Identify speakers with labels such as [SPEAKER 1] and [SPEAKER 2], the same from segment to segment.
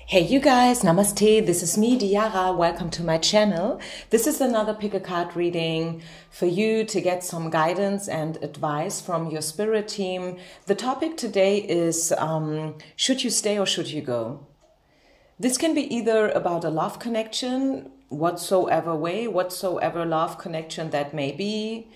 [SPEAKER 1] Hey you guys, namaste, this is me, Diara, welcome to my channel. This is another pick a card reading for you to get some guidance and advice from your spirit team. The topic today is, should you stay or should you go? This can be either about a love connection, whatsoever way, whatsoever love connection that may be,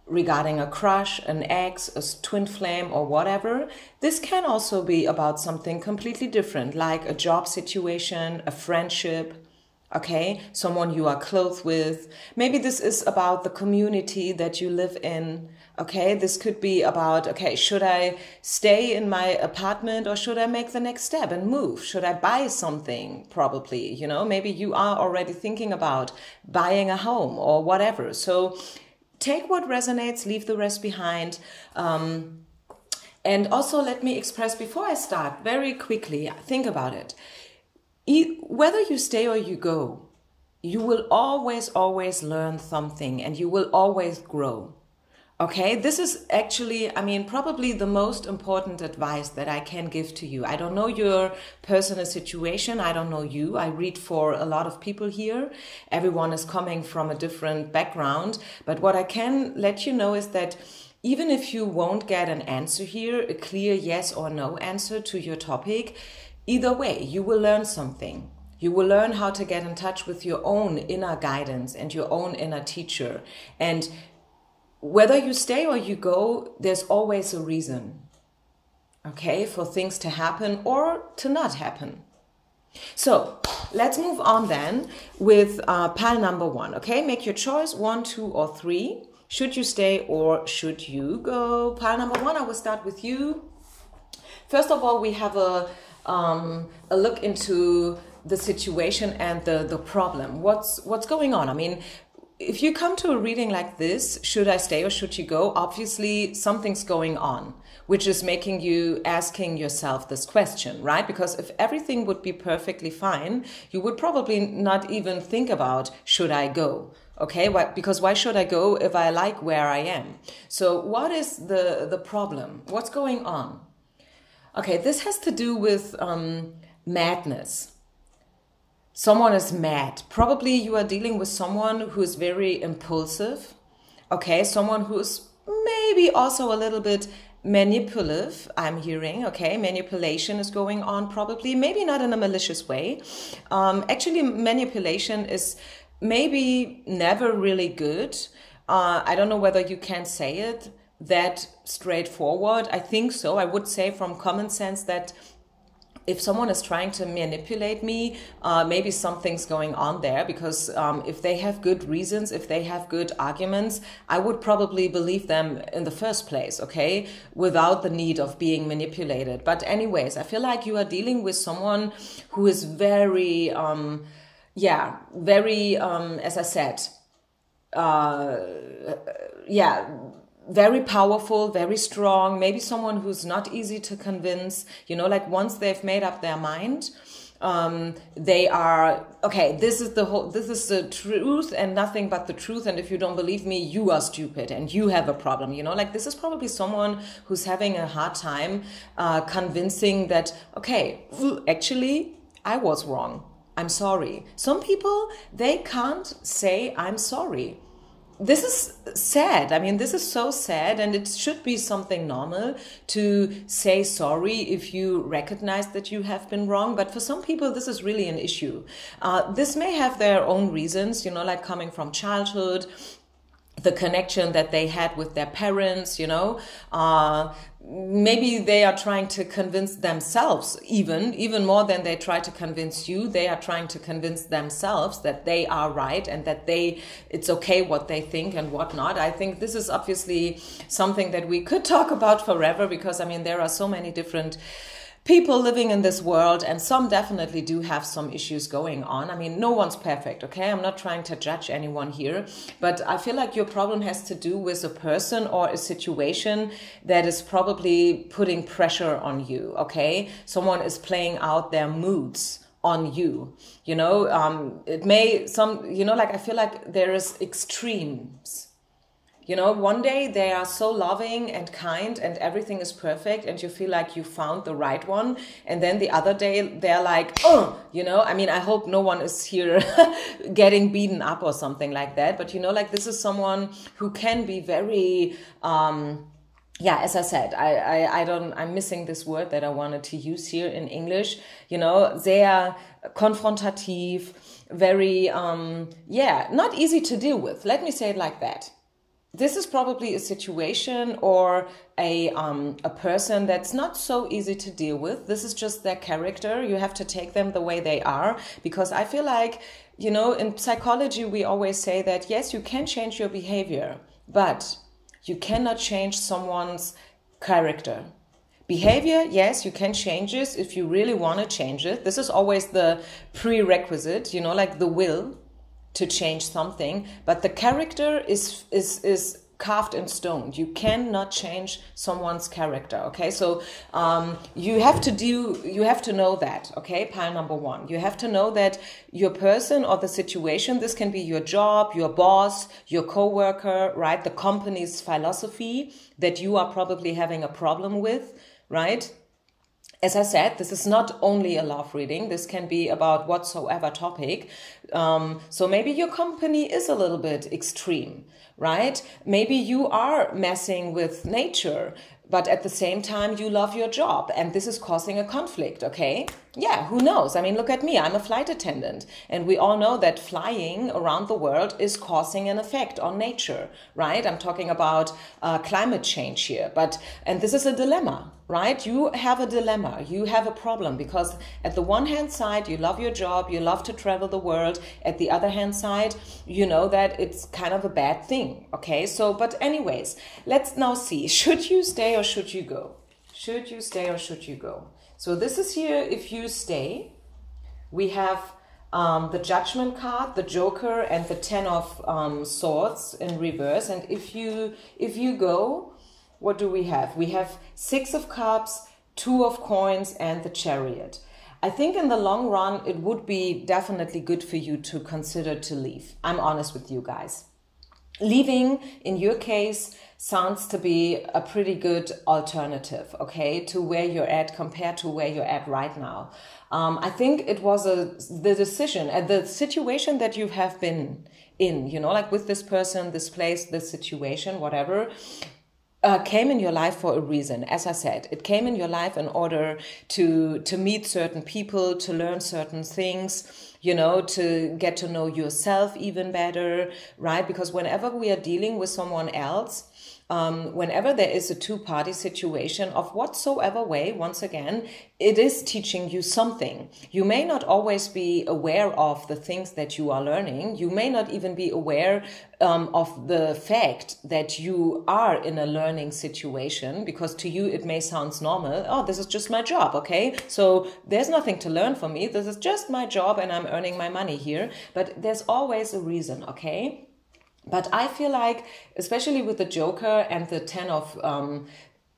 [SPEAKER 1] regarding a crush, an ex, a twin flame, or whatever. This can also be about something completely different, like a job situation, a friendship, okay, someone you are close with. Maybe this is about the community that you live in, okay? This could be about, okay, should I stay in my apartment or should I make the next step and move? Should I buy something? Probably, you know, maybe you are already thinking about buying a home or whatever. So take what resonates, leave the rest behind. And also let me express before I start very quickly, think about it. Whether you stay or you go, you will always learn something and you will always grow. Okay, this is actually, probably the most important advice that I can give to you. I don't know your personal situation. I don't know you. I read for a lot of people here. Everyone is coming from a different background. But what I can let you know is that even if you won't get an answer here, a clear yes or no answer to your topic, either way, you will learn something. You will learn how to get in touch with your own inner guidance and your own inner teacher. And whether you stay or you go, there's always a reason, okay, for things to happen or to not happen. So let's move on then with pile number one, okay? Make your choice, 1, 2, or 3. Should you stay or should you go? Pile number one, I will start with you. First of all, we have a look into the situation and the problem. What's going on? If you come to a reading like this, should I stay or should you go? Obviously, something's going on, which is making you asking yourself this question, right? Because if everything would be perfectly fine, you would probably not even think about, should I go? Okay, because why should I go if I like where I am? So what is the problem? What's going on? Okay, this has to do with madness. Someone is mad. Probably you are dealing with someone who is very impulsive. Okay, someone who's maybe also a little bit manipulative, I'm hearing. Okay, manipulation is going on probably. Maybe not in a malicious way. Actually, manipulation is maybe never really good. I don't know whether you can say it that straightforward. I think so. I would say from common sense that if someone is trying to manipulate me, maybe something's going on there, because if they have good reasons, if they have good arguments, I would probably believe them in the first place, okay, without the need of being manipulated. But anyways, I feel like you are dealing with someone who is very, as I said, very powerful, very strong, maybe someone who's not easy to convince, like once they've made up their mind, they are, okay, this is the truth and nothing but the truth. And if you don't believe me, you are stupid and you have a problem, like this is probably someone who's having a hard time, convincing that, okay, actually I was wrong. I'm sorry. Some people, they can't say I'm sorry. This is sad. This is so sad, and it should be something normal to say sorry if you recognize that you have been wrong. But for some people, this is really an issue. This may have their own reasons, like coming from childhood, the connection that they had with their parents, maybe they are trying to convince themselves, even more than they try to convince you. They are trying to convince themselves that they are right and that it's okay what they think and whatnot. I think this is obviously something that we could talk about forever, because there are so many different people living in this world, and some definitely do have some issues going on. No one's perfect, okay? I'm not trying to judge anyone here, but I feel like your problem has to do with a person or a situation that is probably putting pressure on you, okay? Someone is playing out their moods on you, I feel like there is extremes. You know, one day they are so loving and kind and everything is perfect and you feel like you found the right one. And then the other day they're like, oh, you know, I mean, I hope no one is here getting beaten up or something like that. But, you know, like this is someone who can be very, yeah, as I said, I'm missing this word that I wanted to use here in English, you know, sehr konfrontativ, very, yeah, not easy to deal with. Let me say it like that. This is probably a situation or a person that's not so easy to deal with. This is just their character. You have to take them the way they are, because I feel like, you know, in psychology, we always say that, yes, you can change your behavior, but you cannot change someone's character. Behavior, yes, you can change it if you really want to change it. This is always the prerequisite, you know, like the will to change something, but the character is carved in stone. You cannot change someone's character. Okay, so you have to know that. Okay, pile number one, you have to know that your person or the situation, this can be your job, your boss, your coworker, right? The company's philosophy that you are probably having a problem with, right? As I said, this is not only a love reading. This can be about whatsoever topic. So maybe your company is a little bit extreme, right? Maybe you are messing with nature, but at the same time you love your job and this is causing a conflict, okay? Yeah, who knows? I mean, look at me. I'm a flight attendant and we all know that flying around the world is causing an effect on nature, right? I'm talking about climate change here, and this is a dilemma, right? You have a dilemma, you have a problem, because at the one hand side, you love your job, you love to travel the world. At the other hand side, you know that it's kind of a bad thing, okay? So, but anyways, let's now see, should you stay or should you go? Should you stay or should you go? So this is here, if you stay, we have the Judgment card, the Joker, and the Ten of Swords in reverse. And if you go, what do we have? We have Six of Cups, Two of Coins, and the Chariot. I think in the long run, it would be definitely good for you to consider to leave. I'm honest with you guys. Leaving, in your case, sounds to be a pretty good alternative, okay, to where you're at compared to where you're at right now. I think it was the decision and the situation that you have been in, you know, like with this person, this place, this situation, whatever, came in your life for a reason. As I said, it came in your life in order to meet certain people, to learn certain things, you know, to get to know yourself even better, right? Because whenever we are dealing with someone else, whenever there is a two-party situation of whatsoever way, once again, it is teaching you something. You may not always be aware of the things that you are learning. You may not even be aware of the fact that you are in a learning situation, because to you it may sound normal. Oh, this is just my job, okay? So there's nothing to learn from me. This is just my job and I'm earning my money here. But there's always a reason, okay? But I feel like, especially with the Joker and the Ten of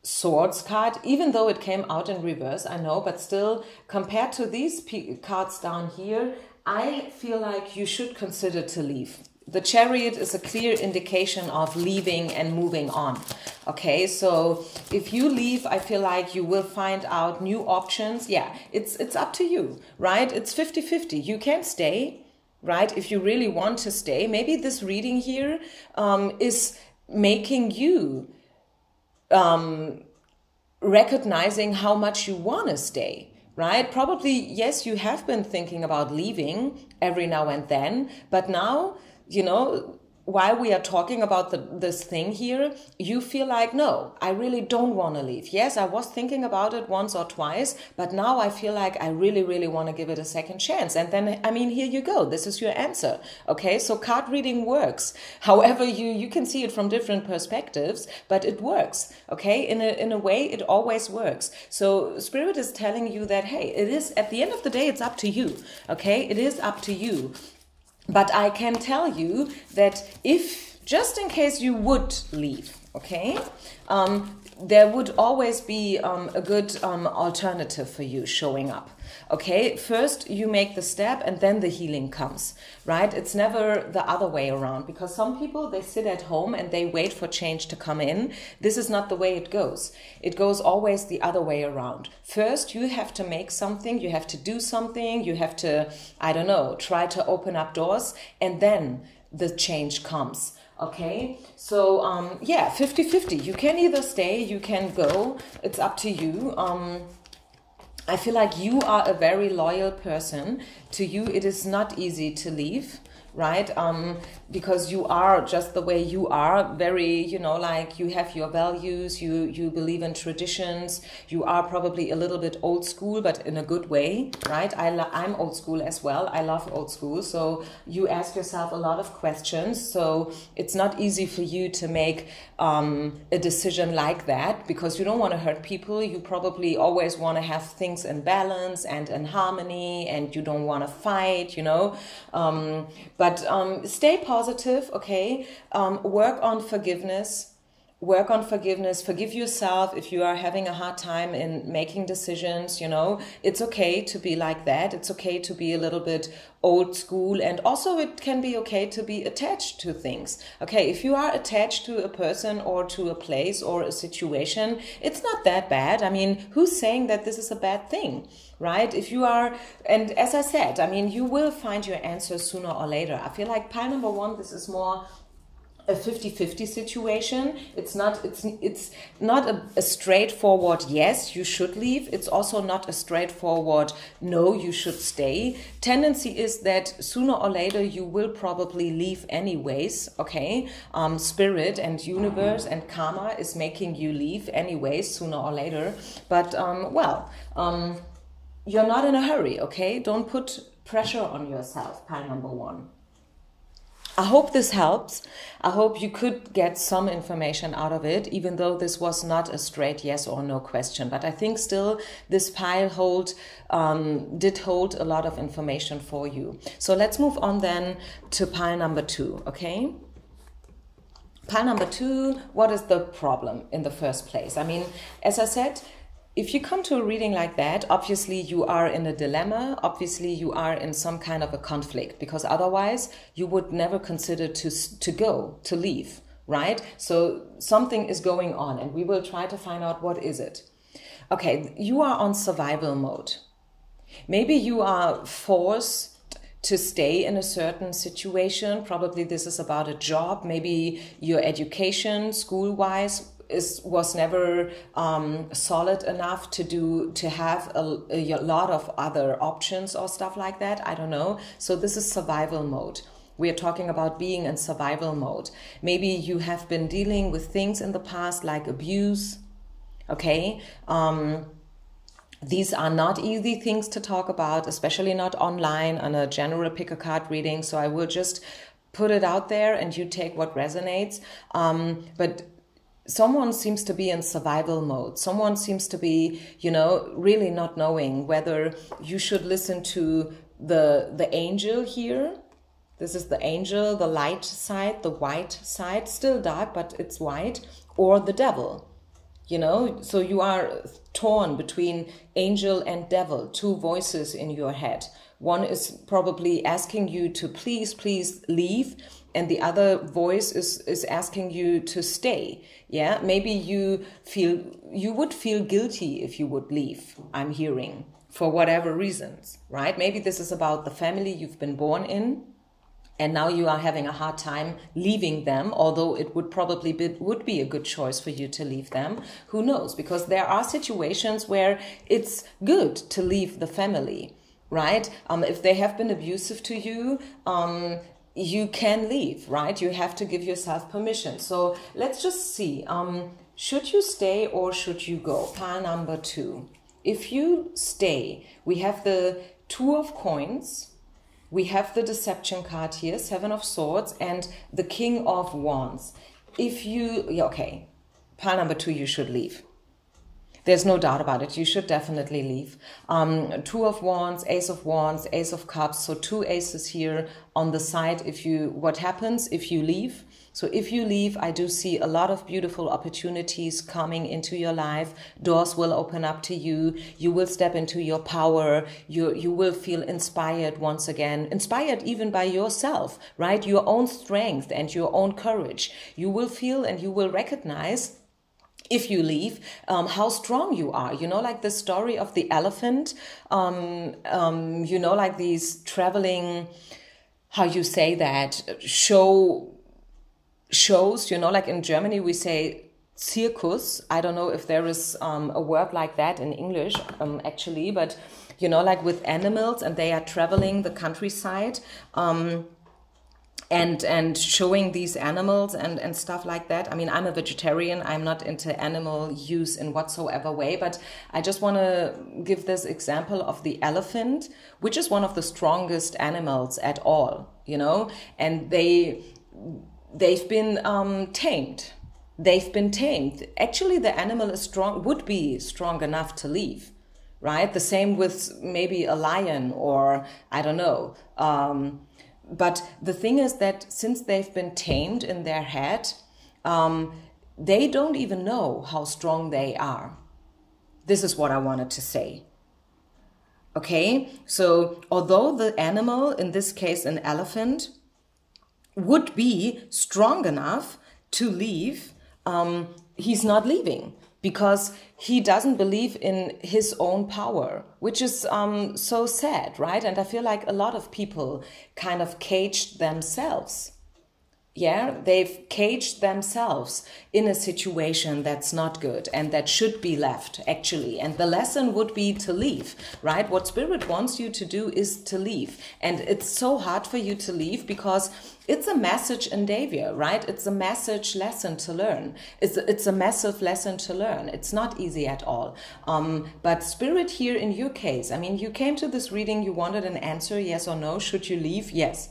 [SPEAKER 1] Swords card, even though it came out in reverse, I know, but still, compared to these cards down here, I feel like you should consider to leave. The Chariot is a clear indication of leaving and moving on. Okay, so if you leave, I feel like you will find out new options. Yeah, it's up to you, right? It's 50-50. You can stay, right? If you really want to stay. Maybe this reading here is making you recognizing how much you want to stay, right? Probably, yes, you have been thinking about leaving every now and then, but now, you know, while we are talking about this thing here, you feel like, no, I really don't want to leave. Yes, I was thinking about it once or twice, but now I feel like I really, really want to give it a second chance. And then, I mean, here you go. This is your answer. Okay, so card reading works. However, you can see it from different perspectives, but it works. Okay, in a way, it always works. So Spirit is telling you that, hey, it is, at the end of the day, it's up to you. Okay, it is up to you. But I can tell you that if, just in case you would leave, okay? There would always be a good alternative for you showing up. Okay, first you make the step and then the healing comes, right? It's never the other way around, because some people, they sit at home and they wait for change to come in. This is not the way it goes. It goes always the other way around. First, you have to make something, you have to do something, you have to, I don't know, try to open up doors, and then the change comes. Okay, so yeah, 50-50. You can either stay, you can go. It's up to you. I feel like you are a very loyal person. To you, it is not easy to leave, right? Because you are just the way you are, very, you know, like you have your values, you believe in traditions, you are probably a little bit old school, but in a good way, right? I'm old school as well. I love old school. So you ask yourself a lot of questions. So it's not easy for you to make a decision like that, because you don't want to hurt people. You probably always want to have things in balance and in harmony, and you don't want to fight, you know. But stay positive, okay? Work on forgiveness. Work on forgiveness. Forgive yourself if you are having a hard time in making decisions, you know. It's okay to be like that. It's okay to be a little bit old school. And also it can be okay to be attached to things. Okay, if you are attached to a person or to a place or a situation, it's not that bad. I mean, who's saying that this is a bad thing? Right? If you are, and as I said, I mean, you will find your answers sooner or later. I feel like pile number one, this is more a 50-50 situation. It's not a straightforward yes, you should leave. It's also not a straightforward no, you should stay. Tendency is that sooner or later you will probably leave anyways, okay? Spirit and universe and karma is making you leave anyways sooner or later. But you're not in a hurry, okay? Don't put pressure on yourself, pile number one. I hope this helps. I hope you could get some information out of it, even though this was not a straight yes or no question. But I think still this pile did hold a lot of information for you. So let's move on then to pile number two, okay? Pile number two, what is the problem in the first place? I mean, as I said, if you come to a reading like that, obviously you are in a dilemma, obviously you are in some kind of a conflict, because otherwise you would never consider to leave, right? So something is going on and we will try to find out what is it. Okay, you are on survival mode. Maybe you are forced to stay in a certain situation. Probably this is about a job, maybe your education, school-wise, was never solid enough to have a lot of other options or stuff like that. I don't know. So this is survival mode. We are talking about being in survival mode. Maybe you have been dealing with things in the past like abuse. Okay. These are not easy things to talk about, especially not online on a general pick a card reading. So I will just put it out there and you take what resonates. But someone seems to be in survival mode. Someone seems to be, you know, really not knowing whether you should listen to the angel here. This is the angel, the light side, the white side, still dark, but it's white, or the devil. You know, so you are torn between angel and devil, two voices in your head. One is probably asking you to please, please leave. And the other voice is asking you to stay. Yeah, maybe you would feel guilty if you would leave, I'm hearing, for whatever reasons, right? Maybe this is about the family you've been born in, and now you are having a hard time leaving them, although it would probably would be a good choice for you to leave them. Who knows? Because there are situations where it's good to leave the family, right? If they have been abusive to you, you can leave, right? You have to give yourself permission. So let's just see. Should you stay or should you go? Pile number two. If you stay, we have the Two of Coins. We have the Deception card here, Seven of Swords, and the King of Wands. If you, okay, pile number two, you should leave. There's no doubt about it. You should definitely leave. Two of Wands, Ace of Cups. So two aces here on the side. What happens if you leave? So if you leave, I do see a lot of beautiful opportunities coming into your life. Doors will open up to you. You will step into your power. You will feel inspired once again, inspired even by yourself, right? Your own strength and your own courage. You will feel and you will recognize, if you leave, how strong you are. You know, like the story of the elephant, you know, like these traveling, how you say that, shows, you know, like in Germany we say circus. I don't know if there is a word like that in English, actually, but, you know, like with animals, and they are traveling the countryside, and showing these animals and stuff like that. I mean, I'm a vegetarian. I'm not into animal use in whatsoever way, but I just want to give this example of the elephant, which is one of the strongest animals at all, you know, and they've been tamed. They've been tamed. Actually, the animal is strong, would be strong enough to leave, right? The same with maybe a lion, or I don't know. But the thing is that since they've been tamed in their head, they don't even know how strong they are. This is what I wanted to say. Okay, so although the animal, in this case an elephant, would be strong enough to leave, he's not leaving because he doesn't believe in his own power, which is so sad, right? And I feel like a lot of people kind of caged themselves. Yeah, they've caged themselves in a situation that's not good and that should be left, actually. And the lesson would be to leave, right? What Spirit wants you to do is to leave. And it's so hard for you to leave because it's a message endeavor, right? It's a message lesson to learn. It's a massive lesson to learn. It's not easy at all. But Spirit here in your case, I mean, you came to this reading, you wanted an answer, yes or no. Should you leave? Yes.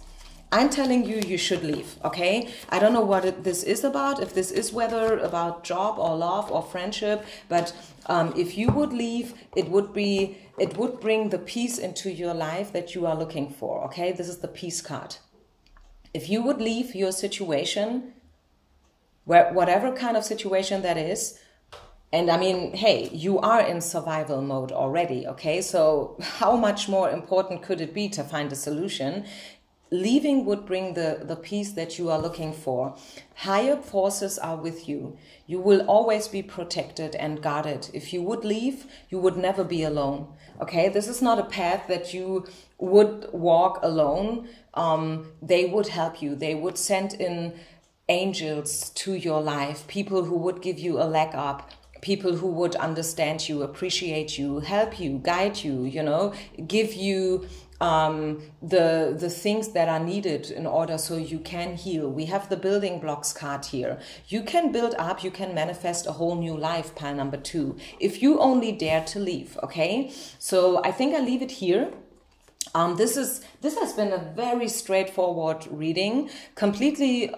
[SPEAKER 1] I'm telling you, you should leave, okay? I don't know what this is about, if this is whether about job or love or friendship, but if you would leave, it would bring the peace into your life that you are looking for, okay? This is the peace card. If you would leave your situation, whatever kind of situation that is, and I mean, hey, you are in survival mode already, okay? So how much more important could it be to find a solution? Leaving would bring the peace that you are looking for. Higher forces are with you. You will always be protected and guarded. If you would leave, you would never be alone. Okay, this is not a path that you would walk alone. They would help you. They would send in angels to your life, people who would give you a leg up, people who would understand you, appreciate you, help you, guide you, you know, give you the things that are needed in order so you can heal. We have the building blocks card here. You can build up, you can manifest a whole new life, pile number 2, if you only dare to leave, okay? So I think I leave it here. This has been a very straightforward reading, completely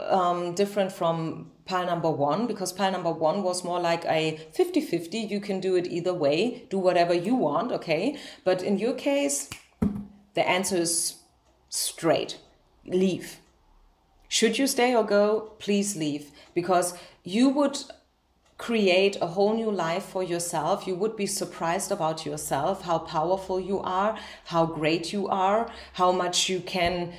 [SPEAKER 1] different from pile number 1, because pile number 1 was more like a 50-50. You can do it either way, do whatever you want, okay? But in your case, the answer is straight. Leave. Should you stay or go? Please leave, because you would create a whole new life for yourself. You would be surprised about yourself, how powerful you are, how great you are, how much you can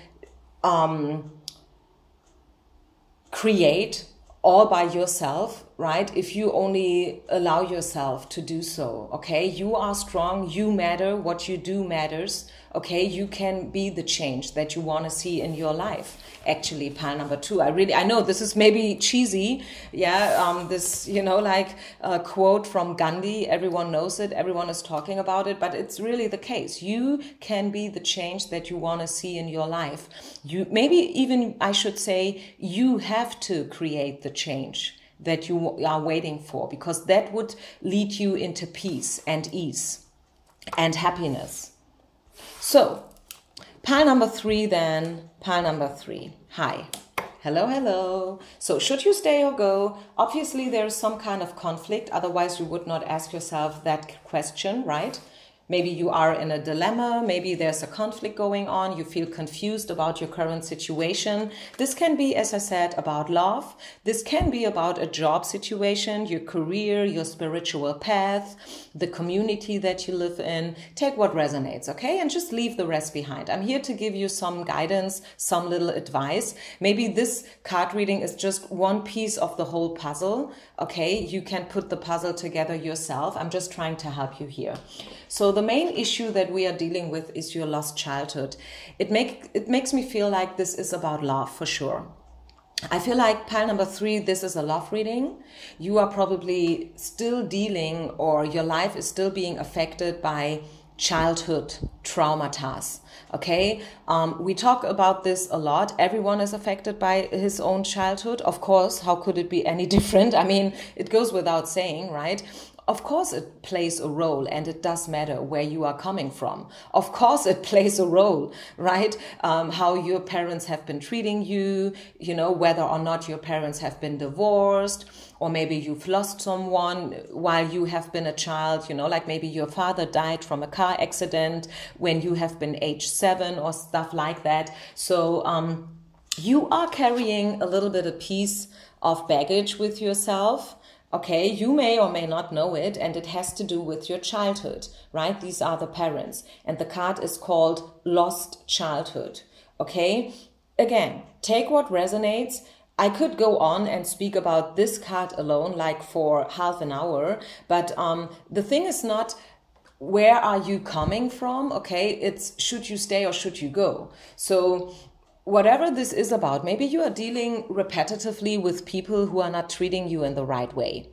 [SPEAKER 1] create all by yourself, right? If you only allow yourself to do so, okay? You are strong, you matter, what you do matters, okay? You can be the change that you want to see in your life. Actually, pile number 2, I know this is maybe cheesy, yeah, this, you know, like a quote from Gandhi, everyone knows it, everyone is talking about it, but it's really the case. You can be the change that you want to see in your life. You, maybe even I should say, you have to create the change that you are waiting for, because that would lead you into peace and ease and happiness. So, pile number 3 then, pile number 3. Hi. Hello, hello. So should you stay or go? Obviously there is some kind of conflict, otherwise you would not ask yourself that question, right? Maybe you are in a dilemma, maybe there's a conflict going on, you feel confused about your current situation. This can be, as I said, about love. This can be about a job situation, your career, your spiritual path, the community that you live in. Take what resonates, okay? And just leave the rest behind. I'm here to give you some guidance, some little advice. Maybe this card reading is just one piece of the whole puzzle, okay? You can put the puzzle together yourself. I'm just trying to help you here. So the main issue that we are dealing with is your lost childhood. It makes me feel like this is about love for sure. I feel like pile number 3, this is a love reading. You are probably still dealing, or your life is still being affected by childhood traumas. Okay, we talk about this a lot. Everyone is affected by his own childhood. Of course, how could it be any different? I mean, it goes without saying, right? Of course it plays a role, and it does matter where you are coming from. Of course it plays a role, right? How your parents have been treating you, you know, whether or not your parents have been divorced, or maybe you've lost someone while you have been a child, you know, like maybe your father died from a car accident when you have been age 7 or stuff like that. So you are carrying a little bit of piece of baggage with yourself. Okay, you may or may not know it, and it has to do with your childhood, right? These are the parents, and the card is called Lost Childhood, okay? Again, take what resonates. I could go on and speak about this card alone, like for half an hour, but the thing is not where are you coming from, okay? It's should you stay or should you go? So whatever this is about, maybe you are dealing repetitively with people who are not treating you in the right way,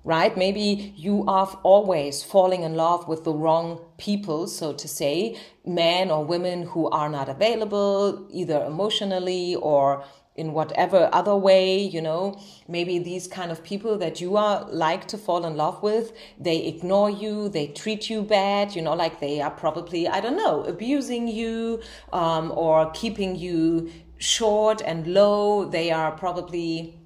[SPEAKER 1] right? Maybe you are always falling in love with the wrong people, so to say, men or women who are not available, either emotionally or in whatever other way, you know. Maybe these kind of people that you are like to fall in love with, they ignore you, they treat you bad, you know, like they are probably, I don't know, abusing you or keeping you short and low. They are probably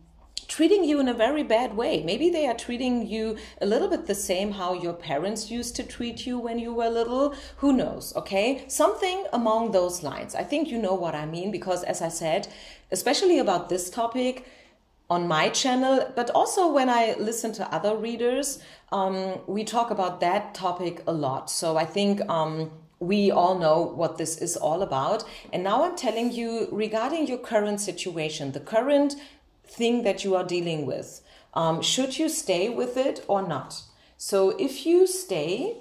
[SPEAKER 1] treating you in a very bad way. Maybe they are treating you a little bit the same how your parents used to treat you when you were little. Who knows, okay? Something along those lines. I think you know what I mean, because as I said, especially about this topic on my channel, but also when I listen to other readers, we talk about that topic a lot. So I think we all know what this is all about. And now I'm telling you regarding your current situation, the current thing that you are dealing with, should you stay with it or not? So if you stay,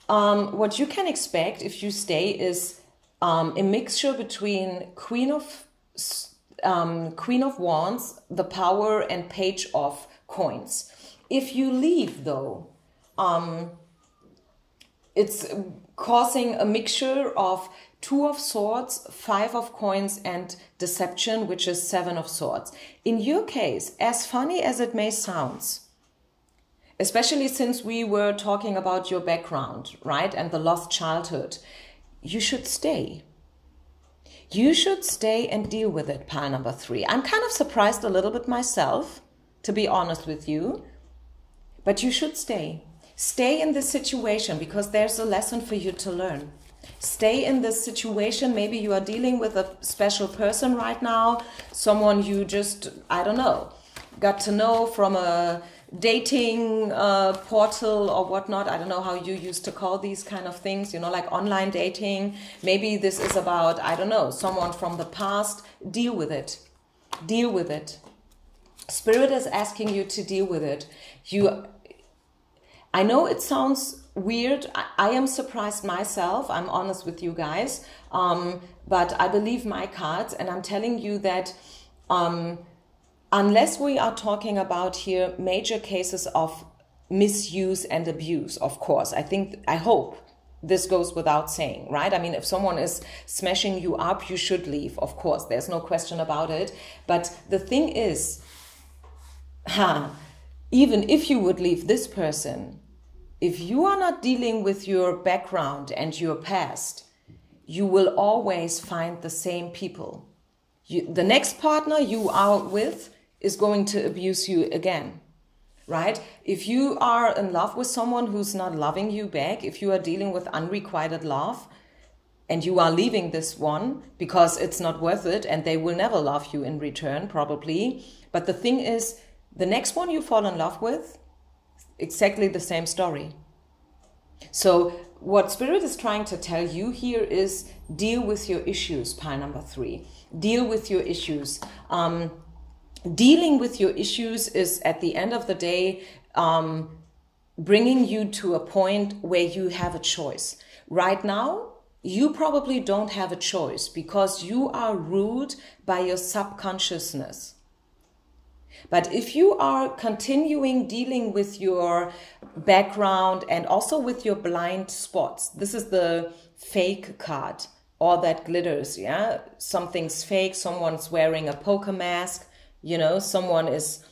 [SPEAKER 1] what you can expect if you stay is a mixture between Queen of Wands, the Power, and Page of Coins. If you leave though, it's causing a mixture of 2 of Swords, 5 of Coins, and Deception, which is 7 of Swords. In your case, as funny as it may sound, especially since we were talking about your background, right, and the lost childhood, you should stay. You should stay and deal with it, pile number 3. I'm kind of surprised a little bit myself, to be honest with you, but you should stay. Stay in this situation because there's a lesson for you to learn. Stay in this situation. Maybe you are dealing with a special person right now, someone you just, I don't know, got to know from a dating portal or whatnot. I don't know how you used to call these kind of things, you know, like online dating. Maybe this is about, I don't know, someone from the past. Deal with it. Deal with it. Spirit is asking you to deal with it. I know it sounds weird. I am surprised myself. I'm honest with you guys. But I believe my cards, and I'm telling you that unless we are talking about here major cases of misuse and abuse, of course, I hope this goes without saying, right? I mean, if someone is smashing you up, you should leave, of course. There's no question about it. But the thing is, even if you would leave this person, if you are not dealing with your background and your past, you will always find the same people. The next partner you are with is going to abuse you again. right? If you are in love with someone who's not loving you back, if you are dealing with unrequited love, and you are leaving this one because it's not worth it and they will never love you in return, probably. But the thing is, the next one you fall in love with, exactly the same story. So what Spirit is trying to tell you here is deal with your issues, pile number 3. Deal with your issues. Dealing with your issues is, at the end of the day, bringing you to a point where you have a choice. Right now, you probably don't have a choice because you are ruled by your subconsciousness. But if you are continuing dealing with your background and also with your blind spots, this is the fake card, all that glitters, yeah? Something's fake, someone's wearing a poker mask, you know, someone is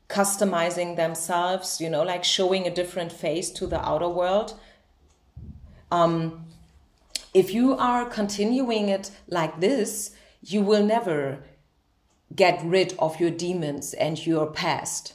[SPEAKER 1] customizing themselves, you know, like showing a different face to the outer world. If you are continuing it like this, you will never get rid of your demons and your past.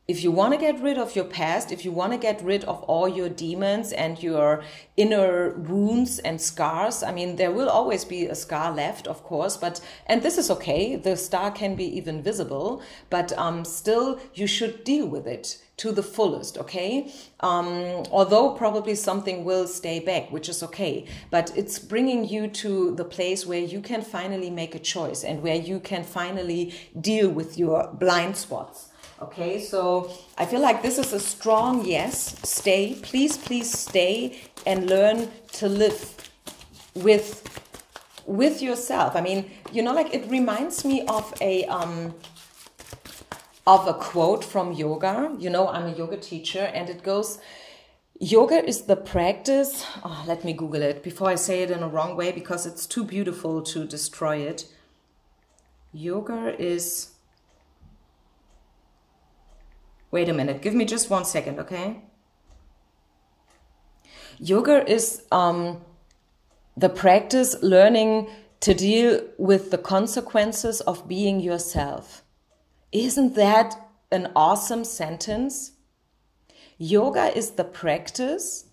[SPEAKER 1] If you want to get rid of your past, if you want to get rid of all your demons and your inner wounds and scars, I mean, there will always be a scar left, of course, and this is okay. The scar can be even visible, but still you should deal with it to the fullest, okay? Although probably something will stay back, which is okay, but it's bringing you to the place where you can finally make a choice and where you can finally deal with your blind spots. Okay, so I feel like this is a strong yes. Stay, please, please stay and learn to live with yourself. I mean, you know, like it reminds me of a quote from yoga. You know, I'm a yoga teacher, and it goes, yoga is the practice. Oh, let me Google it before I say it in a wrong way because it's too beautiful to destroy it. Yoga is... Wait a minute, give me just 1 second, okay? Yoga is the practice learning to deal with the consequences of being yourself. Isn't that an awesome sentence? Yoga is the practice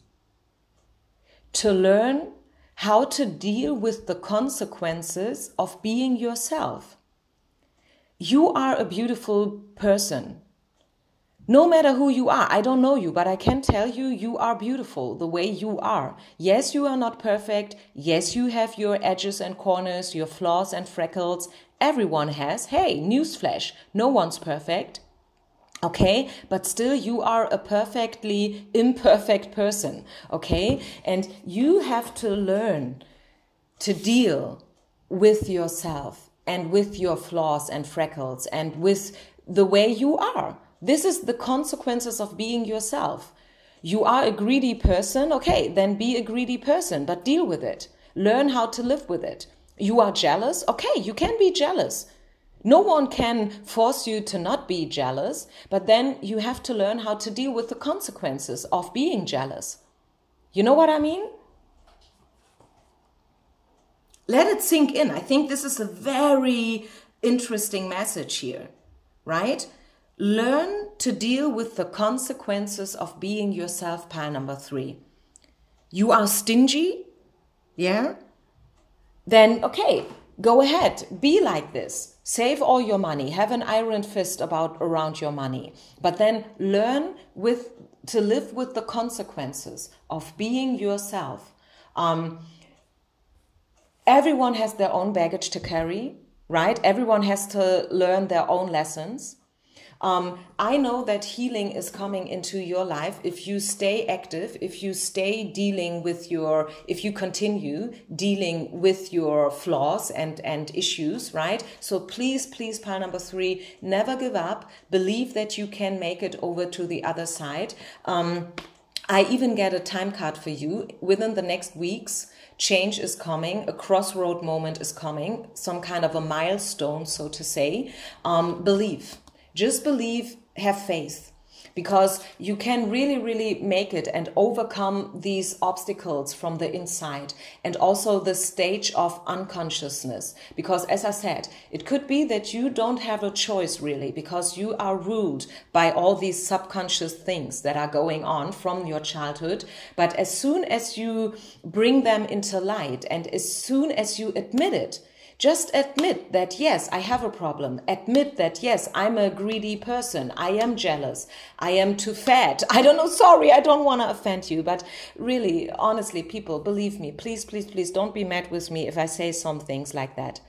[SPEAKER 1] to learn how to deal with the consequences of being yourself. You are a beautiful person. No matter who you are, I don't know you, but I can tell you, you are beautiful the way you are. Yes, you are not perfect. Yes, you have your edges and corners, your flaws and freckles. Everyone has. Hey, newsflash, no one's perfect. Okay, but still you are a perfectly imperfect person. Okay, and you have to learn to deal with yourself and with your flaws and freckles and with the way you are. This is the consequences of being yourself. You are a greedy person, okay, then be a greedy person, but deal with it. Learn how to live with it. You are jealous, okay, you can be jealous. No one can force you to not be jealous, but then you have to learn how to deal with the consequences of being jealous. You know what I mean? Let it sink in. I think this is a very interesting message here, right? Learn to deal with the consequences of being yourself, pile number 3. You are stingy, yeah? Then, okay, go ahead, be like this. Save all your money, have an iron fist around your money. But then learn to live with the consequences of being yourself. Everyone has their own baggage to carry, right? Everyone has to learn their own lessons. I know that healing is coming into your life if you stay active, if you stay dealing with if you continue dealing with your flaws and issues, right? So please, please, pile number 3, never give up. Believe that you can make it over to the other side. I even get a time card for you. Within the next weeks, change is coming, a crossroad moment is coming, some kind of a milestone, so to say. Believe. Just believe, have faith. because you can really, really make it and overcome these obstacles from the inside, and also the stage of unconsciousness. Because as I said, it could be that you don't have a choice really, because you are ruled by all these subconscious things that are going on from your childhood. But as soon as you bring them into light, and as soon as you admit it, just admit that, yes, I have a problem. Admit that, yes, I'm a greedy person. I am jealous. I am too fat. I don't know. Sorry, I don't want to offend you. But really, honestly, people, believe me, please, please, please don't be mad with me if I say some things like that.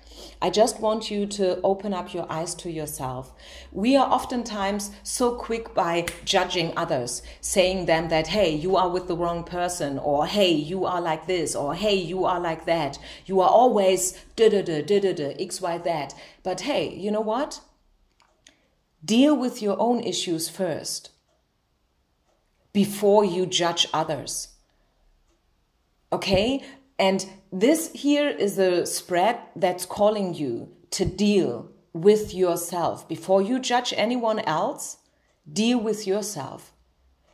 [SPEAKER 1] I just want you to open up your eyes to yourself. We are oftentimes so quick by judging others, saying them that, hey, you are with the wrong person, or hey, you are like this, or hey, you are like that. You are always X, Y, that. But hey, you know what? Deal with your own issues first before you judge others. Okay? And this here is a spread that's calling you to deal with yourself. Before you judge anyone else, deal with yourself.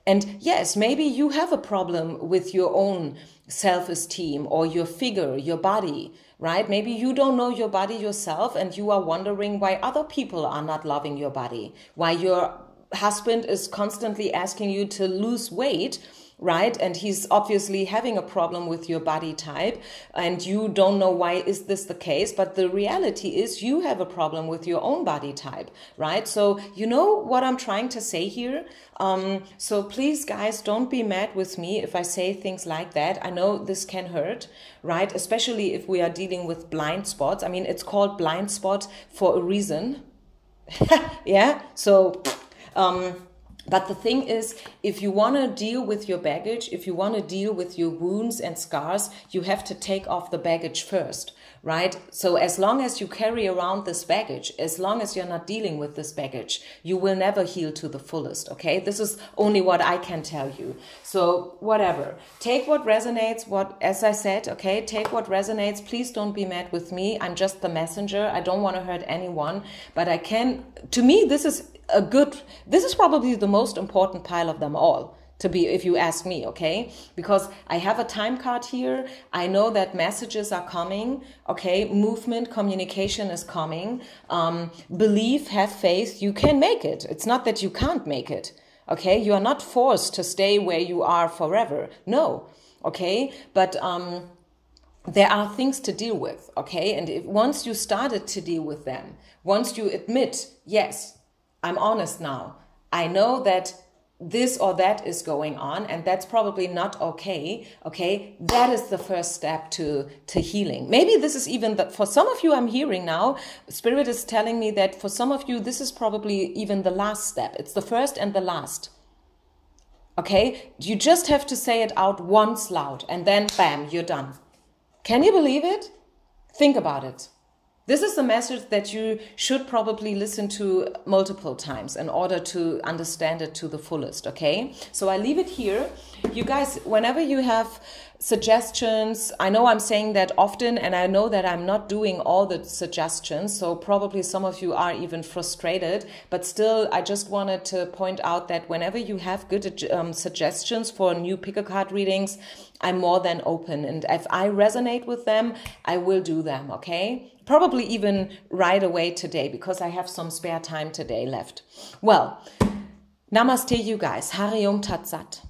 [SPEAKER 1] And yes, maybe you have a problem with your own self-esteem or your figure, your body, right? Maybe you don't know your body yourself and you are wondering why other people are not loving your body, why your husband is constantly asking you to lose weight, right? And he's obviously having a problem with your body type and you don't know why is this the case. But the reality is you have a problem with your own body type, right? So you know what I'm trying to say here? So please, guys, don't be mad with me if I say things like that. I know this can hurt, right? Especially if we are dealing with blind spots. I mean, it's called blind spot for a reason. Yeah. So, but the thing is, if you want to deal with your baggage, if you want to deal with your wounds and scars, you have to take off the baggage first, right? So as long as you carry around this baggage, as long as you're not dealing with this baggage, you will never heal to the fullest, okay? This is only what I can tell you. So whatever. Take what resonates, as I said, okay? Take what resonates. Please don't be mad with me. I'm just the messenger. I don't want to hurt anyone, but to me, this is probably the most important pile of them all, if you ask me, okay? Because I have a time card here. I know that messages are coming, okay? Movement, communication is coming. Believe, have faith, you can make it. It's not that you can't make it, okay? You are not forced to stay where you are forever. No, okay? But there are things to deal with, okay? And once you started to deal with them, once you admit, yes, I'm honest now, I know that this or that is going on and that's probably not okay, okay? That is the first step to healing. Maybe this is even, for some of you I'm hearing now, Spirit is telling me that for some of you, this is probably even the last step. It's the first and the last, okay? You just have to say it out once loud and then bam, you're done. Can you believe it? Think about it. This is a message that you should probably listen to multiple times in order to understand it to the fullest, okay? So I leave it here. You guys, whenever you have suggestions, I know I'm saying that often and I know that I'm not doing all the suggestions, so probably some of you are even frustrated, but still I just wanted to point out that whenever you have good suggestions for new pick-a-card readings, I'm more than open, and if I resonate with them, I will do them, okay? Probably even right away today, because I have some spare time today left. Well, namaste you guys. Hari Om Tat Sat.